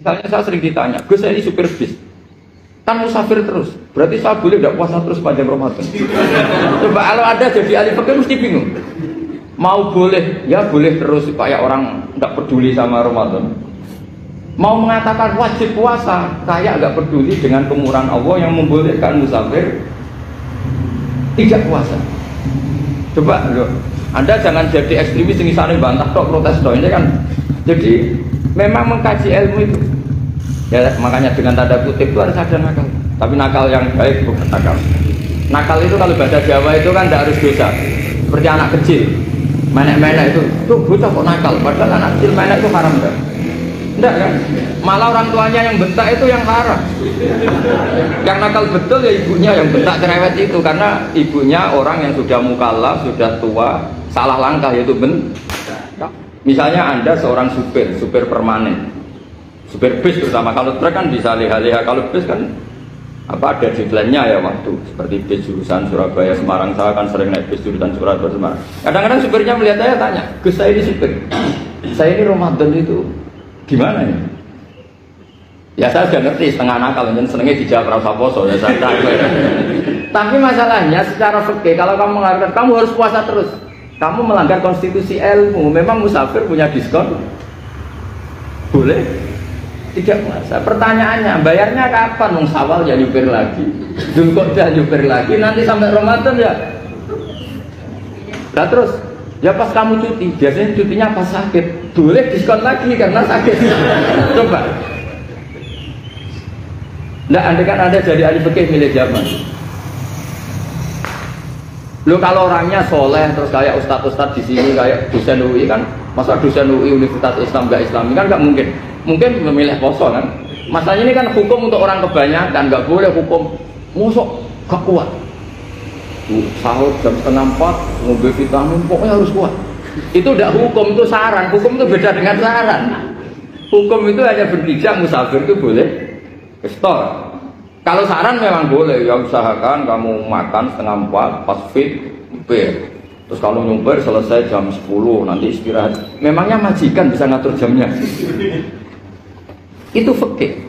Saya sering ditanya, Gus saya ini supir bis, kan musafir terus, berarti saya boleh tidak puasa terus panjang Ramadan? Coba kalau ada jadi ahli fikih mesti bingung. Mau boleh, ya boleh terus supaya orang nggak peduli sama Ramadan. Mau mengatakan wajib puasa, kayak nggak peduli dengan kemurahan Allah yang membolehkan musafir tidak puasa. Coba loh, Anda jangan jadi ekstremis yang misalnya bantah tok protes tok ini kan. Jadi memang mengkaji ilmu itu. Ya makanya dengan tanda kutip itu harus ada nakal. Tapi nakal yang baik bukan nakal. Nakal itu kalau bahasa Jawa itu kan tidak harus dosa. Seperti anak kecil, menek-menek itu, tuh bocah kok nakal. Padahal anak kecil menek itu haram kan? Enggak kan? Malah orang tuanya yang bentak itu yang haram. Yang nakal betul ya ibunya yang bentak cerewet itu, karena ibunya orang yang sudah mukallaf, sudah tua, salah langkah yaitu bentak. Misalnya Anda seorang supir permanen, supir bis terutama, kalau truk kan bisa leha-leha, kalau bis kan apa ada deadline-nya ya waktu, seperti bis jurusan Surabaya Semarang, saya kan sering naik bis jurusan Surabaya Semarang. Kadang-kadang supirnya melihat saya tanya, Gus saya ini supir, saya ini Ramadan itu gimana ya? Ya saya sudah ngerti setengah nakal, dan senengnya dijawab rasa poso ya saya tahu. Tapi masalahnya secara fikih kalau kamu mengatakan kamu harus puasa terus, kamu melanggar konstitusi ilmu. Memang musafir punya diskon, boleh tidak puasa. Pertanyaannya, bayarnya kapan? Wong Syawal ya nyupir lagi, Dzulqa'dah nyupir lagi, nanti sampai Ramadan ya. Nah terus, ya pas kamu cuti, biasanya cutinya pas sakit, boleh diskon lagi karena sakit. Coba. Nah, andai kan Anda jadi ahli fikih milik zaman. Lo kalau orangnya soleh terus kayak ustadz-ustadz di sini kayak dosen UI kan, masa dosen UI Universitas Islam nggak Islami kan nggak mungkin. Mungkin memilih poso kan. Masalahnya ini kan hukum untuk orang kebanyakan, nggak boleh hukum musuh gak kuat. Sahur jam 3:30 ngombe vitamin pokoknya harus kuat. Itu tidak hukum, itu saran. Hukum itu beda dengan saran. Hukum itu hanya berpijak musafir itu boleh store. Kalau saran memang boleh, ya usahakan kamu makan 3:30 pas fit, nyupir. Terus kalau nyupir selesai jam 10, nanti istirahat. Memangnya majikan bisa ngatur jamnya? Itu fikih.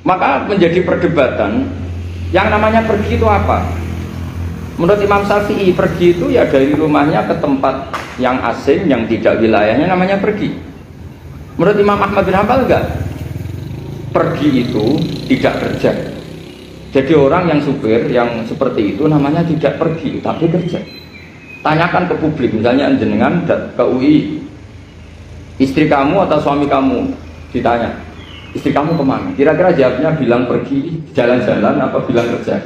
Maka menjadi perdebatan, yang namanya pergi itu apa? Menurut Imam Syafi'i, pergi itu ya dari rumahnya ke tempat yang asing, yang tidak wilayahnya, namanya pergi. Menurut Imam Ahmad bin Hanbal enggak. Pergi itu tidak kerja. Jadi orang yang supir yang seperti itu namanya tidak pergi tapi kerja. Tanyakan ke publik, misalnya jenengan ke UI, istri kamu atau suami kamu ditanya, istri kamu kemana? Kira-kira jawabnya bilang pergi jalan-jalan apa bilang kerja?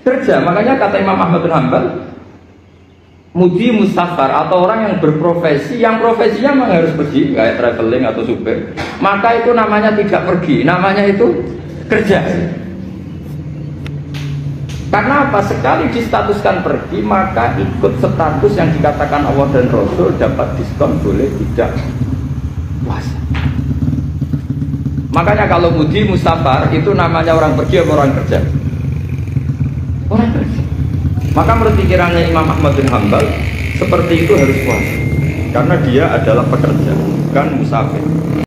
Kerja. Makanya kata Imam Ahmad bin Hanbal, mudi mustafar atau orang yang berprofesi, yang profesinya memang harus pergi, kayak traveling atau supir, maka itu namanya tidak pergi, namanya itu kerja. Karena apa? Sekali distatuskan pergi, maka ikut status yang dikatakan Allah dan Rasul, dapat diskon, boleh tidak puasa. Makanya kalau mudi mustafar itu namanya orang pergi atau orang kerja? Orang kerja. Maka menurut pikirannya Imam Ahmad bin Hanbal, seperti itu harus puasa, karena dia adalah pekerja, bukan musafir.